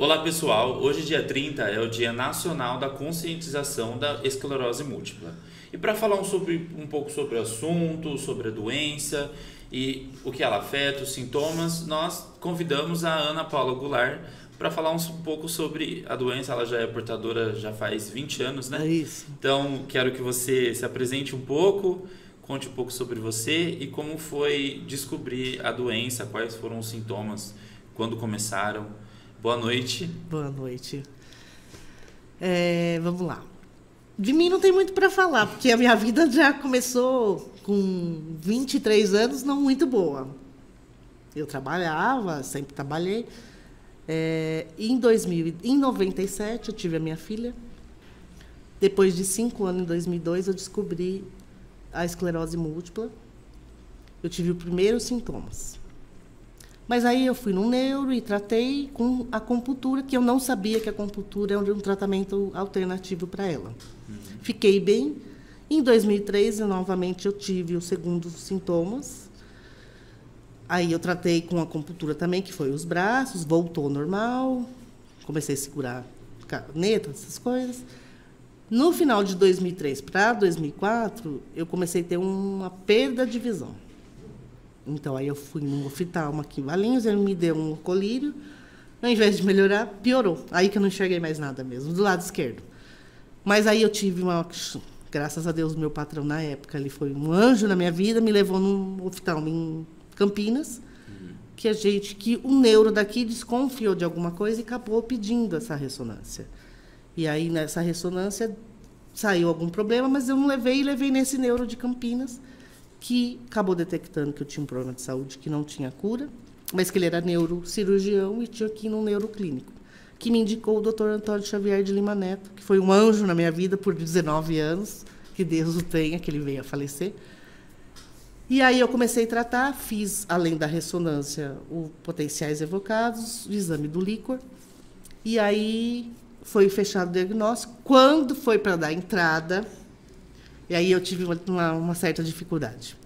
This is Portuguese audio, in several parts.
Olá pessoal, hoje dia 30 é o Dia Nacional da Conscientização da Esclerose Múltipla. E para falar um pouco sobre o assunto, sobre a doença e o que ela afeta, os sintomas, nós convidamos a Ana Paula Goulart para falar um pouco sobre a doença. Ela já é portadora já faz 20 anos, né? É isso. Então quero que você se apresente um pouco, conte um pouco sobre você e como foi descobrir a doença, quais foram os sintomas, quando começaram. Boa noite. Boa noite. Vamos lá. De mim não tem muito para falar, porque a minha vida já começou com 23 anos, não muito boa. Eu trabalhava, sempre trabalhei. Em 97, eu tive a minha filha. Depois de 5 anos, em 2002, eu descobri a esclerose múltipla. Eu tive os primeiros sintomas. Mas aí eu fui no neuro e tratei com a acupuntura, que eu não sabia que a acupuntura era um tratamento alternativo para ela. Fiquei bem. Em 2003, novamente, eu tive os segundos sintomas. Aí eu tratei com a acupuntura também, que foi os braços, voltou ao normal. Comecei a segurar caneta, essas coisas. No final de 2003 para 2004, eu comecei a ter uma perda de visão. Então, aí eu fui no oftalmo aqui em Valinhos, ele me deu um colírio. Ao invés de melhorar, piorou. Aí que eu não enxerguei mais nada mesmo, do lado esquerdo. Mas aí eu tive graças a Deus, meu patrão na época, ele foi um anjo na minha vida, me levou num oftalmo em Campinas, que o neuro daqui desconfiou de alguma coisa e acabou pedindo essa ressonância. E aí, nessa ressonância, saiu algum problema, mas eu não levei nesse neuro de Campinas, que acabou detectando que eu tinha um problema de saúde que não tinha cura, mas que ele era neurocirurgião e tinha aqui no neuroclínico, que me indicou o Dr. Antônio Xavier de Lima Neto, que foi um anjo na minha vida por 19 anos, que Deus o tenha, que ele veio a falecer. E aí eu comecei a tratar, fiz, além da ressonância, os potenciais evocados, o exame do líquor, e aí foi fechado o diagnóstico. Quando foi para dar entrada, e aí eu tive uma certa dificuldade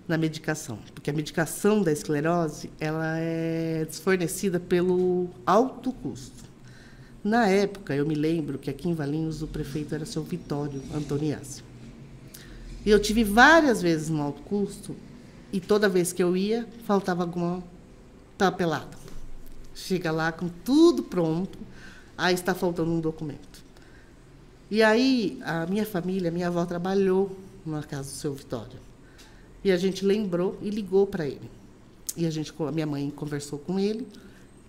na medicação, porque a medicação da esclerose ela é desfornecida pelo alto custo. Na época, eu me lembro que aqui em Valinhos o prefeito era o seu Vitório Antoniazzi. E eu tive várias vezes no alto custo, e toda vez que eu ia, faltava alguma papelada. Chega lá com tudo pronto, aí está faltando um documento. E aí, a minha família, minha avó trabalhou na casa do seu Vitório. E a gente lembrou e ligou para ele. E a minha mãe conversou com ele,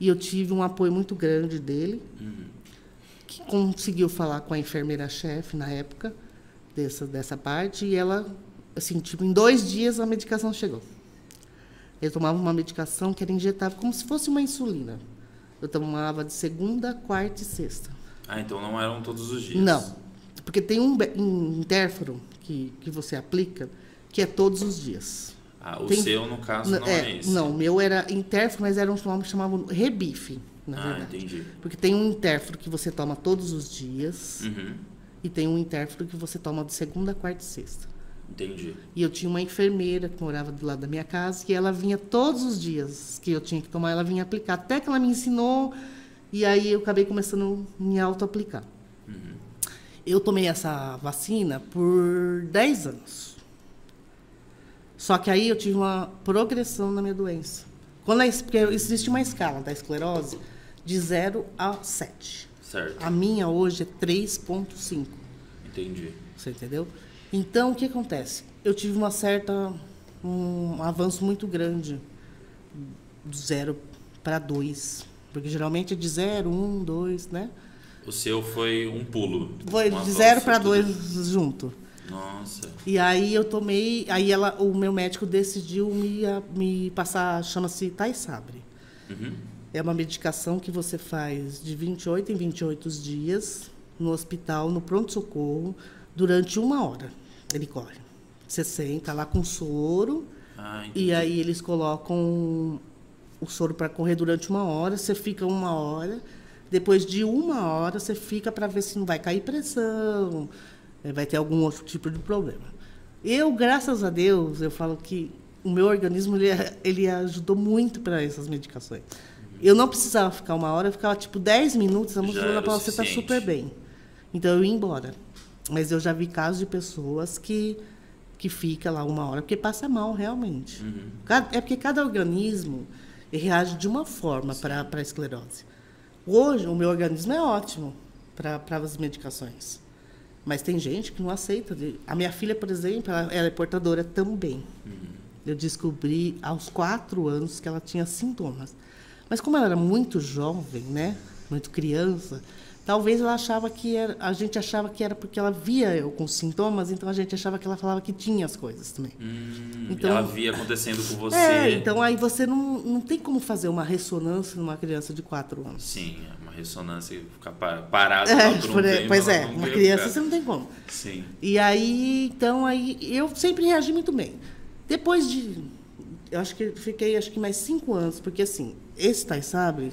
e eu tive um apoio muito grande dele, que conseguiu falar com a enfermeira-chefe na época, dessa parte, e ela, assim, em 2 dias a medicação chegou. Eu tomava uma medicação que era injetável, como se fosse uma insulina. Eu tomava de segunda, quarta e sexta. Ah, então não eram todos os dias. Não, porque tem um interfero que você aplica que é todos os dias. Ah, seu, no caso, não é esse. Não, o meu era interfero, mas era um nome que chamavam Rebife, na verdade. Entendi. Porque tem um interfero que você toma todos os dias e tem um interfero que você toma de segunda, quarta e sexta. Entendi. E eu tinha uma enfermeira que morava do lado da minha casa e ela vinha todos os dias que eu tinha que tomar, ela vinha aplicar. Até que ela me ensinou. E aí eu acabei começando a me auto-aplicar. Eu tomei essa vacina por 10 anos. Só que aí eu tive uma progressão na minha doença. Porque existe uma escala da esclerose de 0 a 7. Certo. A minha hoje é 3,5. Entendi. Você entendeu? Então, o que acontece? Eu tive um avanço muito grande do 0 para 2. Porque geralmente é de 0, 1, 2, né? O seu foi um pulo. Foi de 0 para 2 junto. Nossa. E aí eu tomei... Aí o meu médico decidiu me passar, chama-se Taisabre. É uma medicação que você faz de 28 em 28 dias no hospital, no pronto-socorro, durante 1 hora. Ele corre. Você senta lá com soro, e aí eles colocam o soro para correr durante 1 hora, você fica 1 hora, depois de 1 hora você fica para ver se não vai cair pressão, vai ter algum outro tipo de problema. Eu, graças a Deus, eu falo que o meu organismo ele ajudou muito para essas medicações. Eu não precisava ficar 1 hora, eu ficava tipo 10 minutos, a moça Já falou, era o você está suficiente. super bem. Então eu ia embora. Mas eu já vi casos de pessoas que fica lá 1 hora, porque passa mal, realmente. É porque cada organismo reage de uma forma para a esclerose. Hoje, o meu organismo é ótimo para as medicações. Mas tem gente que não aceita. A minha filha, por exemplo, ela é portadora também. Eu descobri aos 4 anos que ela tinha sintomas. Mas como ela era muito jovem, né? Muito criança, talvez ela achava que era, a gente achava que era porque ela via eu com sintomas, então a gente achava que ela falava que tinha as coisas também. Então, ela via acontecendo com você. Então aí você não tem como fazer uma ressonância numa criança de 4 anos. Sim, uma ressonância e ficar parada lá por um tempo. Pois é, ela não uma vê, criança cara. você não tem como. Sim. E aí, então, aí eu sempre reagi muito bem. Depois eu acho que fiquei mais 5 anos, porque assim, esse Tay Sabre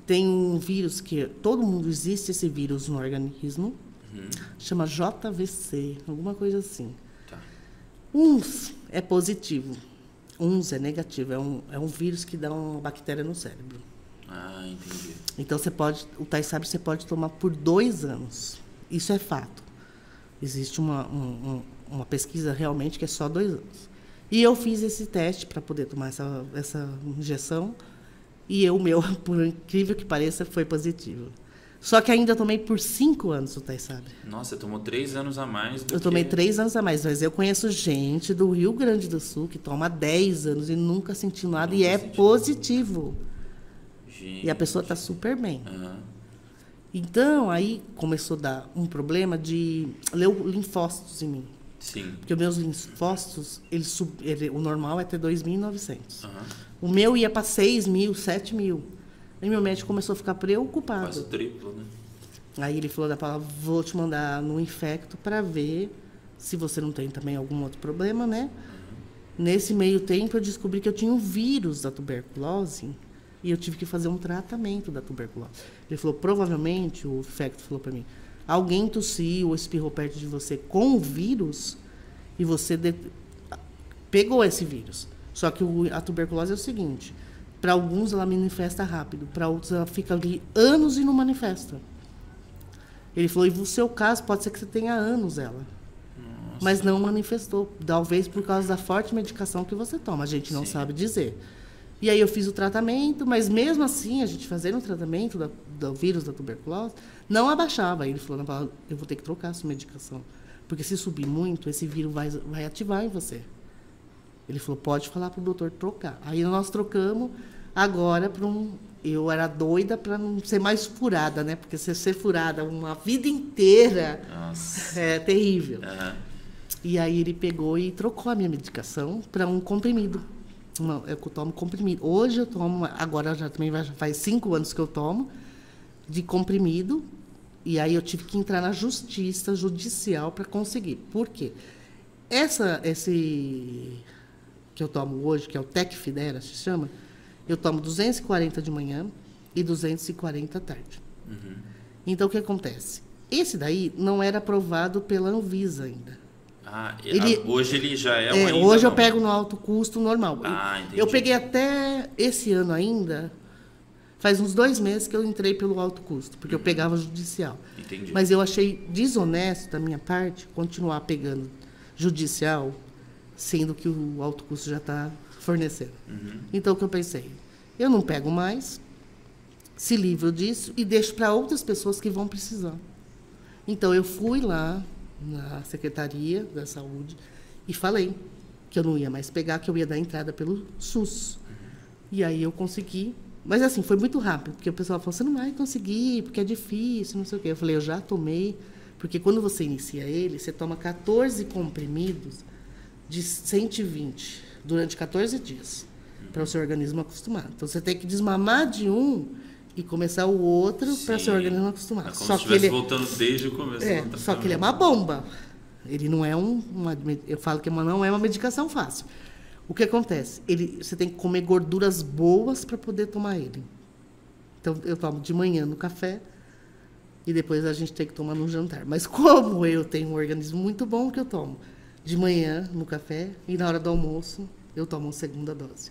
tem um vírus que todo mundo existe esse vírus no organismo, chama JVC, alguma coisa assim. Tá. Uns é positivo, uns é negativo, é um vírus que dá uma bactéria no cérebro. Ah, entendi. Então o Tay Sabre você pode tomar por 2 anos. Isso é fato. Existe uma pesquisa realmente que é só 2 anos. E eu fiz esse teste para poder tomar essa injeção. E o meu, por incrível que pareça, foi positivo. Só que ainda tomei por 5 anos o Tay Sabre. Nossa, você tomou 3 anos a mais do Eu tomei 3 anos a mais, mas eu conheço gente do Rio Grande do Sul que toma 10 anos e nunca sentiu nada e é positivo. Gente. E a pessoa está super bem. Aham. Então, aí começou a dar um problema de linfócitos em mim. Sim. Porque os meus linfócitos, o normal é ter 2.900. Aham. O meu ia para 6.000, 7.000. Aí meu médico começou a ficar preocupado. Quase o triplo, né? Aí ele falou da palavra, vou te mandar no infecto para ver se você não tem também algum outro problema, né? Nesse meio tempo eu descobri que eu tinha um vírus da tuberculose e eu tive que fazer um tratamento da tuberculose. Ele falou, provavelmente, o infecto falou para mim, alguém tossiu ou espirrou perto de você com o vírus e você pegou esse vírus. Só que a tuberculose é o seguinte, para alguns ela manifesta rápido, para outros ela fica ali anos e não manifesta. Ele falou, e no seu caso pode ser que você tenha anos ela. Nossa. Mas não manifestou, talvez por causa da forte medicação que você toma, a gente não sabe dizer. E aí eu fiz o tratamento, mas mesmo assim, a gente fazendo o tratamento do vírus da tuberculose, não abaixava. Aí ele falou, eu vou ter que trocar a sua medicação, porque se subir muito, esse vírus vai ativar em você. Ele falou, pode falar para o doutor trocar. Aí nós trocamos agora para eu era doida para não ser mais furada, né? Porque se ser furada uma vida inteira, nossa, é terrível. Uhum. E aí ele pegou e trocou a minha medicação para um comprimido. Eu tomo comprimido. Hoje eu tomo, agora já também faz 5 anos que eu tomo, de comprimido. E aí eu tive que entrar na justiça judicial para conseguir. Por quê? Esse que eu tomo hoje, que é o Tecfidera, se chama, eu tomo 240 de manhã e 240 à tarde. Uhum. Então, o que acontece? Esse daí não era aprovado pela Anvisa ainda. Hoje ele já é um hoje eu pego no alto custo normal. Entendi. Eu peguei até esse ano ainda, faz uns 2 meses que eu entrei pelo alto custo, porque eu pegava judicial. Entendi. Mas eu achei desonesto da minha parte continuar pegando judicial, sendo que o alto custo já está fornecendo. Uhum. Então, o que eu pensei? Eu não pego mais, se livro disso e deixo para outras pessoas que vão precisar. Então, eu fui lá na Secretaria da Saúde e falei que eu não ia mais pegar, que eu ia dar entrada pelo SUS. Uhum. E aí eu consegui. Mas, assim, foi muito rápido, porque o pessoal falou, você não vai conseguir, porque é difícil, não sei o quê. Eu falei, eu já tomei, porque quando você inicia ele, você toma 14 comprimidos de 120 durante 14 dias, para o seu organismo acostumar. Então, você tem que desmamar de um e começar o outro para o seu organismo acostumar. É como se estivesse voltando desde o começo. Só que ele é uma bomba. Ele não é eu falo que não é uma medicação fácil. O que acontece? Você tem que comer gorduras boas para poder tomar ele. Então, eu tomo de manhã no café e depois a gente tem que tomar no jantar. Mas como eu tenho um organismo muito bom, que eu tomo de manhã no café e na hora do almoço eu tomo uma segunda dose.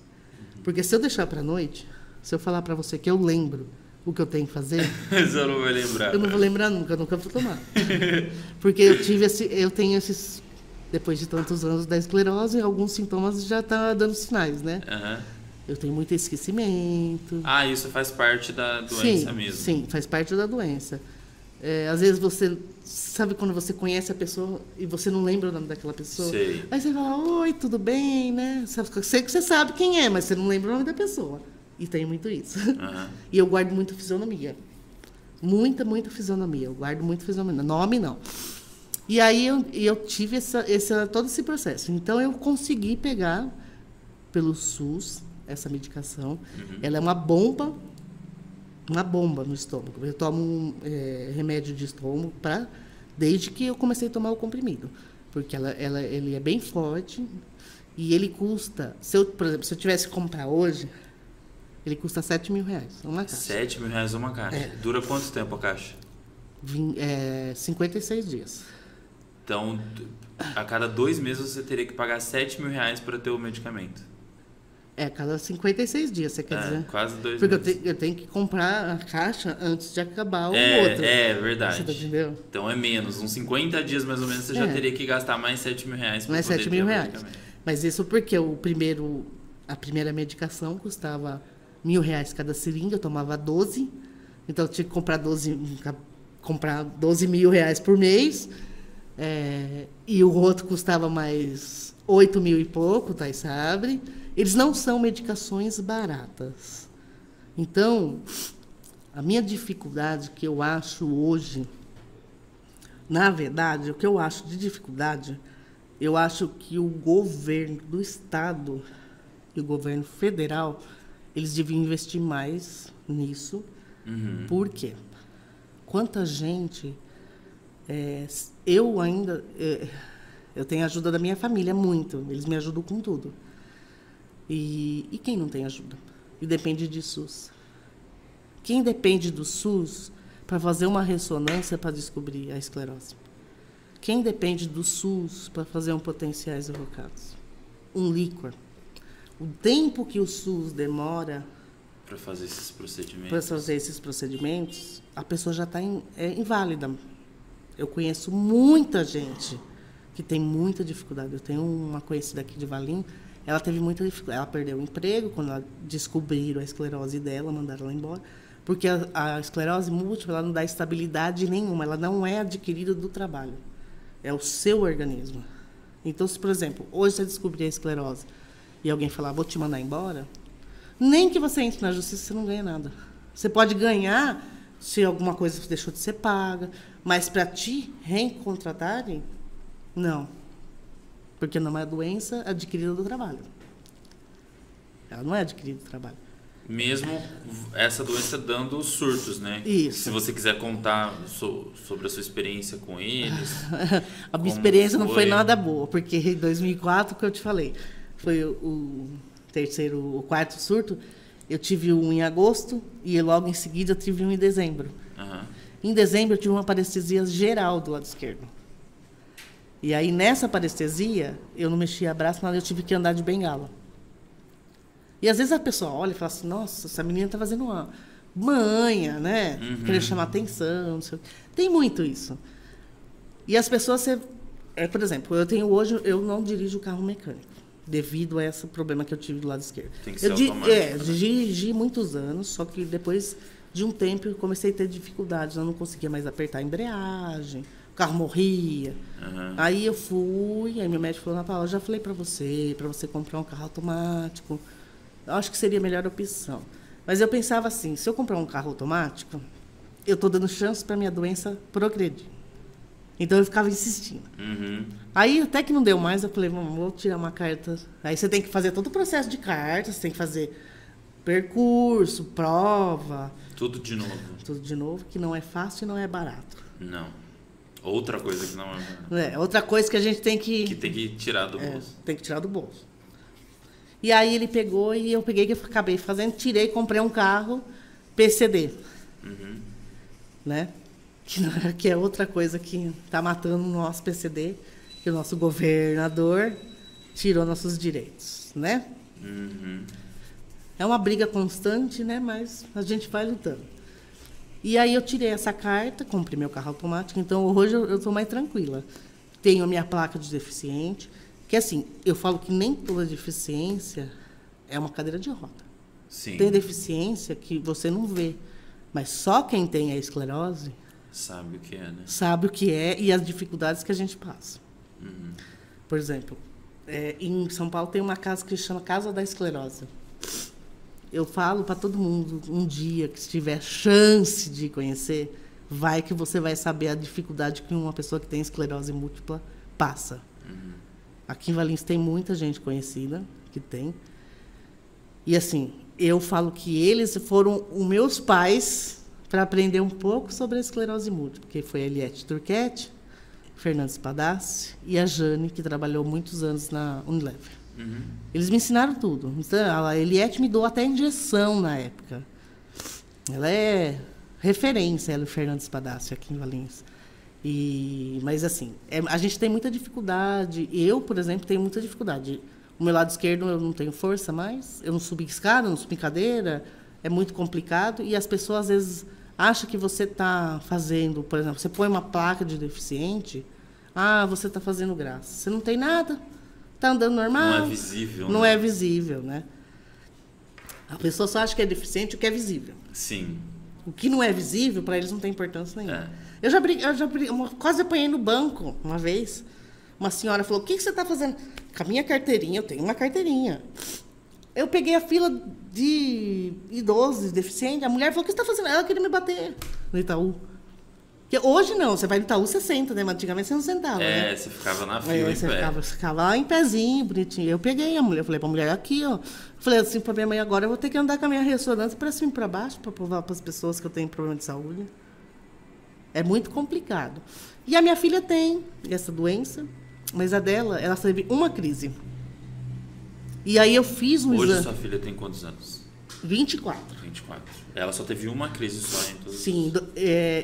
Porque se eu deixar para a noite, Se eu falar para você que eu lembro o que eu tenho que fazer... Você não vai lembrar. Eu não vou lembrar nunca, eu nunca vou tomar. Porque eu tenho esses... Depois de tantos anos da esclerose, alguns sintomas já estão dando sinais, né? Uhum. Eu tenho muito esquecimento. Ah, isso faz parte da doença mesmo? Sim, faz parte da doença. Às vezes você... Sabe quando você conhece a pessoa e você não lembra o nome daquela pessoa? Sei. Aí você fala, oi, tudo bem, né? Sei que você sabe quem é, mas você não lembra o nome da pessoa. E tem muito isso. Uhum. E eu guardo muita fisionomia. Muita fisionomia. Eu guardo muito fisionomia. Nome, não. E aí eu tive todo esse processo. Então, eu consegui pegar pelo SUS essa medicação. Uhum. Ela é uma bomba no estômago. Eu tomo remédio de estômago desde que eu comecei a tomar o comprimido. Porque ele é bem forte e ele custa... Por exemplo, se eu tivesse que comprar hoje, ele custa R$7.000 uma caixa. R$7.000 uma caixa. É. Dura quanto tempo a caixa? 56 dias. Então, a cada 2 meses você teria que pagar R$7.000 para ter o medicamento. Cada 56 dias, você quer dizer? Quase 2 Porque meses. eu tenho que comprar a caixa antes de acabar o outro. É verdade. Você tá entendendo? Então é menos. Uns 50 dias mais ou menos você já teria que gastar mais R$7.000 para Mais poder ter o R$7.000. medicamento. Mas isso porque a primeira medicação custava R$1.000 cada seringa, eu tomava 12. Então eu tinha que comprar R$12.000 por mês. E o outro custava mais 8.000 e pouco, tá? Sabe? Eles não são medicações baratas. Então, a minha dificuldade que eu acho hoje, na verdade, o que eu acho de dificuldade, eu acho que o governo do estado e o governo federal, eles deviam investir mais nisso. Uhum. Por quê? Quanta gente... eu tenho a ajuda da minha família, muito. Eles me ajudam com tudo. E quem não tem ajuda? E depende de SUS. Quem depende do SUS para fazer uma ressonância para descobrir a esclerose? Quem depende do SUS para fazer um potenciais evocados? Um líquor. O tempo que o SUS demora para fazer esses procedimentos, a pessoa já está inválida. Eu conheço muita gente que tem muita dificuldade. Eu tenho uma conhecida aqui de Valinho, ela teve muita dificuldade. Ela perdeu o emprego quando ela descobriram a esclerose dela, mandaram ela embora. Porque a esclerose múltipla ela não dá estabilidade nenhuma, ela não é adquirida do trabalho. É o seu organismo. Então, se, por exemplo, hoje você descobrir a esclerose e alguém falar, vou te mandar embora, nem que você entre na justiça, você não ganha nada. Você pode ganhar se alguma coisa deixou de ser paga, mas para te recontratarem, não. Porque não é uma doença adquirida do trabalho. Ela não é adquirida do trabalho. Mesmo essa doença dando surtos, né? Isso. Se você quiser contar sobre a sua experiência com eles. A minha experiência não foi nada boa, porque em 2004, que eu te falei, foi o quarto surto. Eu tive um em agosto e logo em seguida eu tive um em dezembro. Uhum. Em dezembro eu tive uma parestesia geral do lado esquerdo. E aí nessa parestesia eu não mexia braço, mas eu tive que andar de bengala. E às vezes a pessoa olha e fala assim, nossa, essa menina está fazendo uma manha, né? Uhum. Querer chamar atenção, não sei o quê. Tem muito isso. E as pessoas, por exemplo, eu não dirijo carro mecânico, devido a esse problema que eu tive do lado esquerdo. Tem que ser automático. Dirigi muitos anos, só que depois de um tempo eu comecei a ter dificuldades, eu não conseguia mais apertar a embreagem, o carro morria. Uhum. Aí aí meu médico falou, Ana Paula, eu já falei para você comprar um carro automático, eu acho que seria a melhor opção. Mas eu pensava assim, se eu comprar um carro automático, eu estou dando chance para minha doença progredir. Então eu ficava insistindo. Uhum. Aí até que não deu mais, eu falei, vou tirar uma carta. Aí você tem que fazer todo o processo de carta, você tem que fazer percurso, prova. Tudo de novo. Tudo de novo, que não é fácil e não é barato. Não. Outra coisa que não é. Outra coisa que a gente tem que... Que tem que tirar do bolso. Tem que tirar do bolso. E aí ele pegou e eu peguei, que eu acabei fazendo, tirei, comprei um carro PCD. Uhum. Né? Que é outra coisa que está matando o nosso PCD, que o nosso governador tirou nossos direitos, né? Uhum. É uma briga constante, né? Mas a gente vai lutando. E aí eu tirei essa carta, comprei meu carro automático, então hoje eu estou mais tranquila. Tenho a minha placa de deficiente, que assim, eu falo que nem toda deficiência é uma cadeira de roda. Sim. Tem deficiência que você não vê, mas só quem tem a esclerose sabe o que é, né? sabe o que é e as dificuldades que a gente passa. Uhum. Por exemplo, em São Paulo tem uma casa que chama Casa da Esclerose. Eu falo para todo mundo, um dia que se tiver chance de conhecer, vai que você vai saber a dificuldade que uma pessoa que tem esclerose múltipla passa. Uhum. Aqui em Valinhos tem muita gente conhecida que tem. E assim, eu falo que eles foram os meus pais para aprender um pouco sobre a esclerose múltipla, porque foi a Eliette Turquette, Fernando Spadassi e a Jane, que trabalhou muitos anos na Unilever. Uhum. Eles me ensinaram tudo. Então, a Eliette me deu até injeção na época. Ela é referência, ela e o Fernando Spadassi aqui em Valinhos. Mas, assim, a gente tem muita dificuldade. Eu, por exemplo, tenho muita dificuldade. O meu lado esquerdo eu não tenho força mais. Eu não subi escada, não subi cadeira. É muito complicado. E as pessoas, às vezes, acham que você está fazendo... Por exemplo, você põe uma placa de deficiente. Ah, você está fazendo graça. Você não tem nada. Está andando normal. Não é visível. Não né? é visível, né? A pessoa só acha que é deficiente o que é visível. Sim. O que não é visível, para eles não tem importância nenhuma. É. Eu já quase apanhei no banco uma vez. Uma senhora falou, o que você está fazendo? Com a minha carteirinha, eu tenho uma carteirinha. Eu peguei a fila de idosos, deficientes. A mulher falou, o que você está fazendo? Ela queria me bater no Itaú. Porque hoje não, você vai no Itaú, você senta, né? Mas antigamente você não sentava, né? Você ficava na fila em Você pé. ficava lá em pezinho, bonitinho. Eu peguei a mulher, falei pra mulher, aqui, ó. Falei assim pra minha mãe, agora eu vou ter que andar com a minha ressonância para cima e para baixo, para provar para as pessoas que eu tenho problema de saúde. É muito complicado. E a minha filha tem essa doença, mas a dela, ela teve uma crise. E aí eu fiz um Hoje exame. sua filha tem quantos anos? 24. 24. Ela só teve uma crise só em todos. Sim,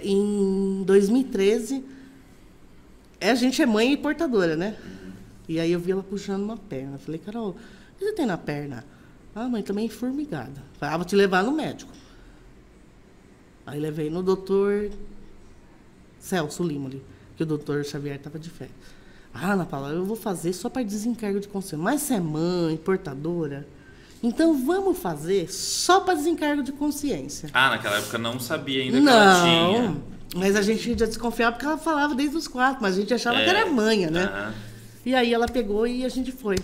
em 2013, a gente é mãe e portadora, né? Uhum. E aí eu vi ela puxando uma perna. Eu falei, Carol, o que você tem na perna? Ah, mãe, também formigada. Falei, vou te levar no médico. Aí levei no doutor Celso Limoli, que o doutor Xavier estava de férias. Ah, Ana Paula, eu vou fazer só para desencargo de consciência. Mas você é mãe, portadora, então vamos fazer só para desencargo de consciência. Ah, naquela época não sabia ainda que ela tinha. Não, mas a gente já desconfiava porque ela falava desde os 4, mas a gente achava que era manha, né? Aham. E aí ela pegou e a gente foi.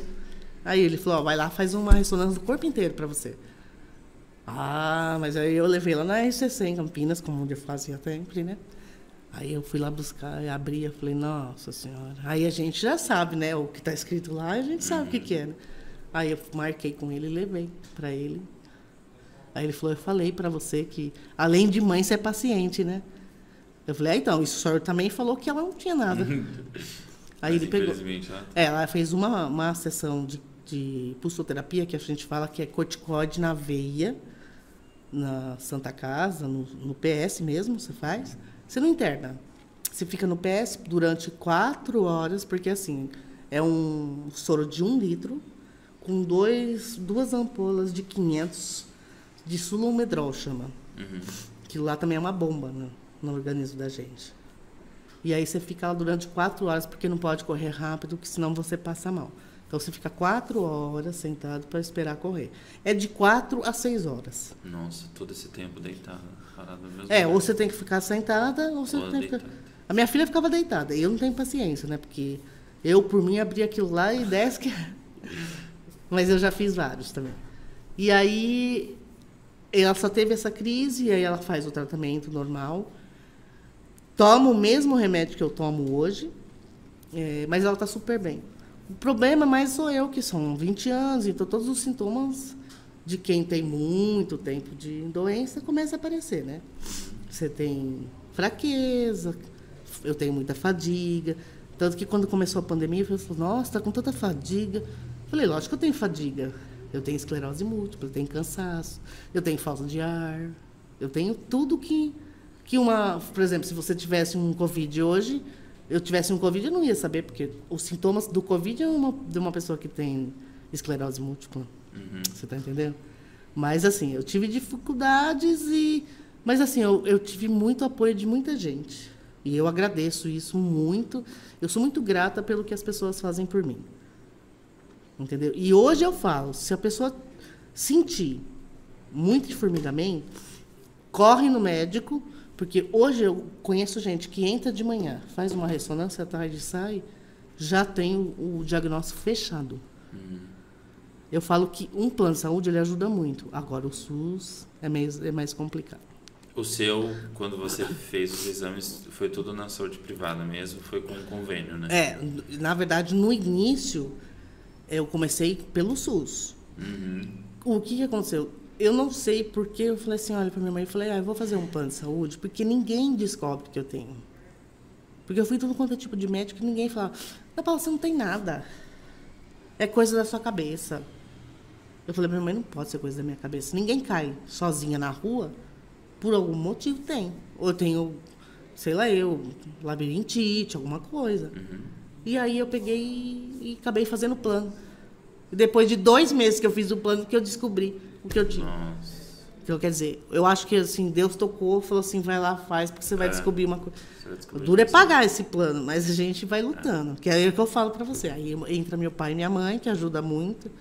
Aí ele falou, ó, vai lá, faz uma ressonância do corpo inteiro para você. Ah, mas aí eu levei lá na RCC em Campinas, como eu fazia sempre, né? Aí eu fui lá buscar, e abri, eu falei, nossa senhora. Aí a gente já sabe, né? O que está escrito lá, a gente sabe o que é, né? Aí eu marquei com ele e levei para ele. Aí ele falou, eu falei para você que, além de mãe, você é paciente, né? Eu falei, então, isso o senhor também falou que ela não tinha nada. Aí ele pegou. Infelizmente, né? Ela fez uma sessão de pulsoterapia, que a gente fala que é corticoide na veia, na Santa Casa, no PS mesmo, você faz. Você não interna. Você fica no PS durante 4 horas, porque assim, é um soro de 1 litro, com 2 ampolas de 500 de sulomedrol, chama. Uhum. Que lá também é uma bomba no organismo da gente. E aí você fica lá durante 4 horas, porque não pode correr rápido, porque senão você passa mal. Então você fica 4 horas sentado para esperar correr. É de 4 a 6 horas. Nossa, todo esse tempo deitado, parado mesmo. Ou você tem que ficar sentada, ou você tem que ficar... A minha filha ficava deitada, e eu não tenho paciência, né? Porque eu, por mim, abria aquilo lá e desce que... Mas eu já fiz vários também. E aí, ela só teve essa crise, e aí ela faz o tratamento normal. Toma o mesmo remédio que eu tomo hoje, mas ela está super bem. O problema mais sou eu, que são 20 anos, então todos os sintomas de quem tem muito tempo de doença começam a aparecer, né? Você tem fraqueza, eu tenho muita fadiga. Tanto que quando começou a pandemia, eu falei, nossa, tá com tanta fadiga. Eu falei, lógico que eu tenho fadiga. Eu tenho esclerose múltipla, eu tenho cansaço, eu tenho falta de ar, eu tenho tudo que por exemplo, se você tivesse um Covid hoje, eu tivesse um Covid, eu não ia saber, porque os sintomas do Covid é de uma pessoa que tem esclerose múltipla. Uhum. Você está entendendo? Mas, assim, eu tive dificuldades Mas, assim, eu tive muito apoio de muita gente. E eu agradeço isso muito. Eu sou muito grata pelo que as pessoas fazem por mim. Entendeu? E hoje eu falo, se a pessoa sentir muito de formigamento, corre no médico, porque hoje eu conheço gente que entra de manhã, faz uma ressonância, à tarde sai, já tem o diagnóstico fechado. Eu falo que um plano de saúde ele ajuda muito. Agora, o SUS é mais complicado. O seu, quando você fez os exames, foi tudo na saúde privada mesmo? Foi com um convênio, né? Na verdade, no início, eu comecei pelo SUS. O que aconteceu? Eu não sei porque eu falei assim, olha para minha mãe, eu falei, eu vou fazer um plano de saúde, porque ninguém descobre que eu tenho. Porque eu fui tudo quanto é tipo de médico e ninguém falava, Ana Paula, você não tem nada. É coisa da sua cabeça. Eu falei, minha mãe, não pode ser coisa da minha cabeça. Ninguém cai sozinha na rua, por algum motivo tem. Ou eu tenho, sei lá, labirintite, alguma coisa. E aí eu peguei e acabei fazendo o plano. E depois de 2 meses que eu fiz o plano, que eu descobri o que eu tinha. Nossa. Então, quer dizer, eu acho que assim, Deus tocou, falou assim, vai lá, faz, porque você vai descobrir uma coisa. O duro é pagar esse plano, mas a gente vai lutando. Que é o que eu falo para você. Aí entra meu pai e minha mãe, que ajuda muito.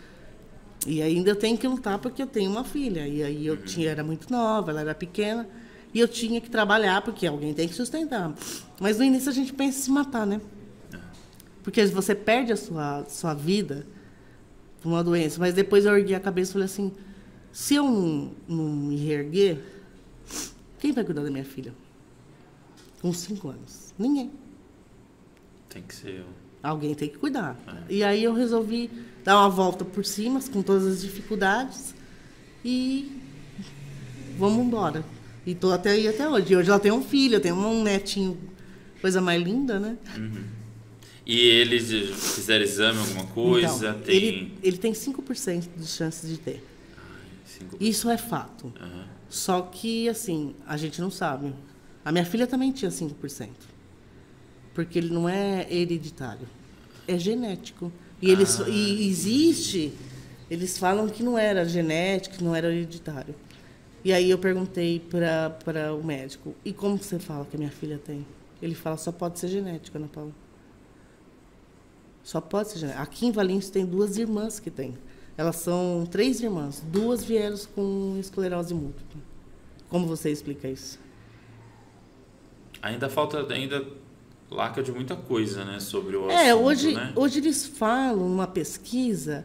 E ainda eu tenho que lutar porque eu tenho uma filha. E aí eu era muito nova, ela era pequena. E eu tinha que trabalhar, porque alguém tem que sustentar. Mas no início a gente pensa em se matar, né? Porque você perde a sua vida por uma doença. Mas depois eu ergui a cabeça e falei assim, se eu não me reerguer, quem vai cuidar da minha filha? Com 5 anos? Ninguém. Tem que ser eu. Alguém tem que cuidar. E aí eu resolvi dar uma volta por cima, com todas as dificuldades, e vamos embora. E estou até aí até hoje. E hoje ela tem um filho, eu tenho um netinho, coisa mais linda, né? E eles fizeram exame, alguma coisa? Então, ele tem 5% de chances de ter. 5%. Isso é fato. Só que, assim, a gente não sabe. A minha filha também tinha 5%. Porque ele não é hereditário. É genético. E existe... Eles falam que não era genético, que não era hereditário. E aí eu perguntei para o médico, e como você fala que a minha filha tem? Ele fala, só pode ser genético, Ana Paula. Só pode ser genético. Aqui em Valinhos tem 2 irmãs que têm. Elas são 3 irmãs. 2 vieram com esclerose múltipla. Como você explica isso? Ainda lacra de muita coisa, né, sobre o assunto, hoje eles falam numa pesquisa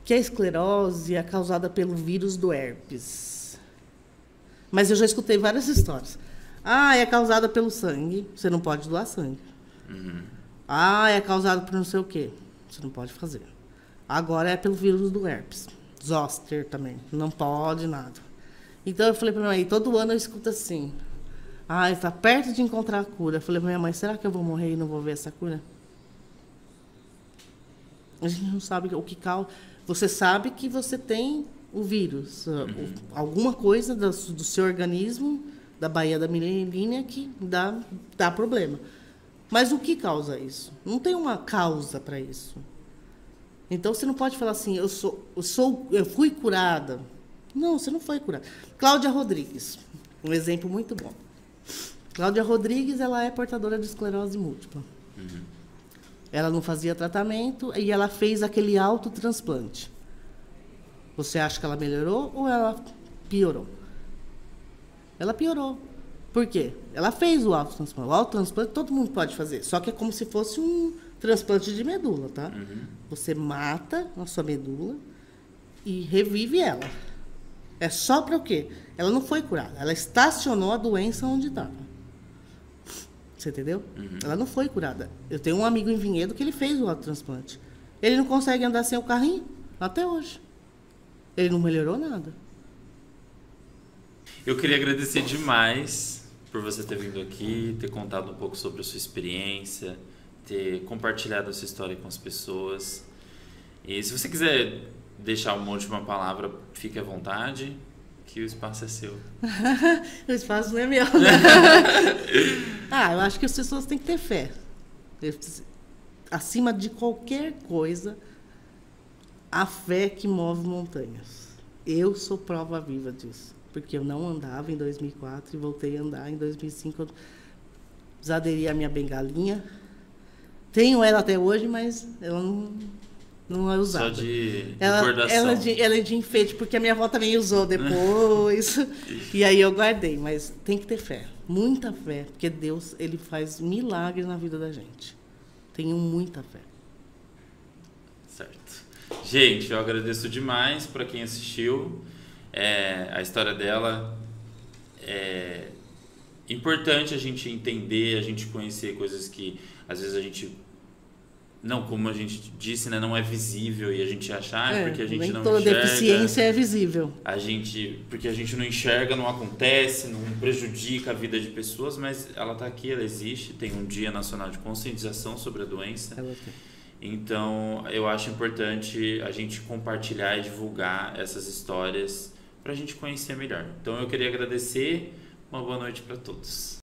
que a esclerose é causada pelo vírus do herpes. Mas eu já escutei várias histórias. É causada pelo sangue, você não pode doar sangue. É causada por não sei o quê, você não pode fazer. Agora é pelo vírus do herpes. Zoster também, não pode nada. Então eu falei para minha mãe, todo ano eu escuto assim, está perto de encontrar a cura. Eu falei para minha mãe, será que eu vou morrer e não vou ver essa cura? A gente não sabe o que causa. Você sabe que você tem o vírus, alguma coisa do seu organismo, da baía da mielina, que dá problema. Mas o que causa isso? Não tem uma causa para isso. Então você não pode falar assim, eu fui curada. Não, você não foi curada. Cláudia Rodrigues, um exemplo muito bom. Cláudia Rodrigues, ela é portadora de esclerose múltipla. Ela não fazia tratamento e ela fez aquele autotransplante. Você acha que ela melhorou ou ela piorou? Ela piorou. Por quê? Ela fez o autotransplante. O autotransplante todo mundo pode fazer, só que é como se fosse um transplante de medula, tá? Você mata a sua medula e revive ela. É só para o quê? Ela não foi curada. Ela estacionou a doença onde estava. Você entendeu? Ela não foi curada. Eu tenho um amigo em Vinhedo que ele fez o autotransplante. Ele não consegue andar sem o carrinho até hoje. Ele não melhorou nada. Eu queria agradecer demais por você ter vindo aqui, ter contado um pouco sobre a sua experiência, ter compartilhado essa história com as pessoas. E se você quiser deixar uma última palavra, fique à vontade, que o espaço é seu. O espaço não é meu, né? Eu acho que as pessoas têm que ter fé. Acima de qualquer coisa, a fé que move montanhas. Eu sou prova viva disso. Porque eu não andava em 2004 e voltei a andar em 2005. Eu desaderi a minha bengalinha. Tenho ela até hoje, mas ela não é usada. Só de recordação. Ela é de enfeite, porque a minha avó também usou depois. E aí eu guardei. Mas tem que ter fé. Muita fé. Porque Deus, ele faz milagres na vida da gente. Tenho muita fé. Certo. Gente, eu agradeço demais para quem assistiu. A história dela é importante a gente entender, a gente conhecer coisas que às vezes a gente não, como a gente disse, né, não é visível e a gente acha porque a gente nem não toda enxerga. deficiência é visível. Porque a gente não enxerga, não acontece, não prejudica a vida de pessoas, mas ela está aqui, ela existe, tem um Dia Nacional de Conscientização sobre a doença. Ela tem. Então, eu acho importante a gente compartilhar e divulgar essas histórias para a gente conhecer melhor. Então, eu queria agradecer. Uma boa noite para todos.